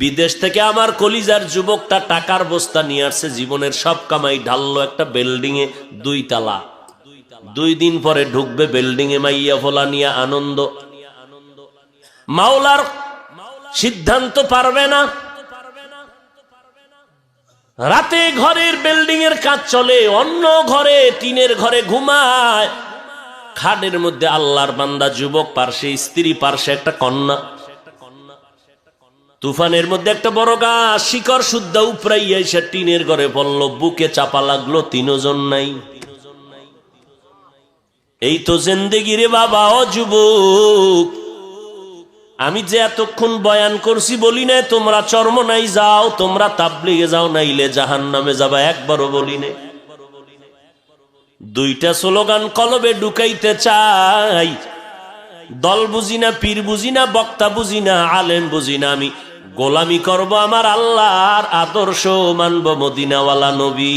বিদেশ থেকে আমার কলিজার যুবকটা টাকার বস্তা নিয়ে আসছে, জীবনের সব কামাই ঢাললো একটা বিল্ডিং এ, 2 তলা। 2 দিন পরে ঢুকবে বিল্ডিং এ, মাইয়া ফোলা নিয়ে আনন্দ। মাওলার সিদ্ধান্ত পারবে না। রাতে ঘরের বিল্ডিং এর কাজ চলে, অন্য ঘরে টিনের ঘরে ঘুমায়। খাটের মধ্যে আল্লাহর বান্দা যুবক, পার্শ্বে স্ত্রী, পার্শ্বে একটা কন্যা। তুফানের মধ্যে একটা বড় গাছ শিকড় শুদ্ধা উপরাইয়া এসে টিনের ঘরে পড়ল, বুকে চাপা লাগলো, 3 জন নাই। এই তো জিন্দেগি রে বাবা। ও যুবক, আমি যে এতক্ষণ বয়ান করছি বলি না তোমরা চরমনাই যাও, তোমরা তাবলিগে যাও, নাইলে জাহান্নামে যাবা, একবারও বলি না। 2টা স্লোগান কলবে ঢুকাইতে চাই। দল বুঝি না, পীর বুঝি না, বক্তা বুঝি না, আলেম বুঝি না, আমি গোলামি করব আমার আল্লাহর, আদর্শ মানব মদিনাওয়ালা নবী।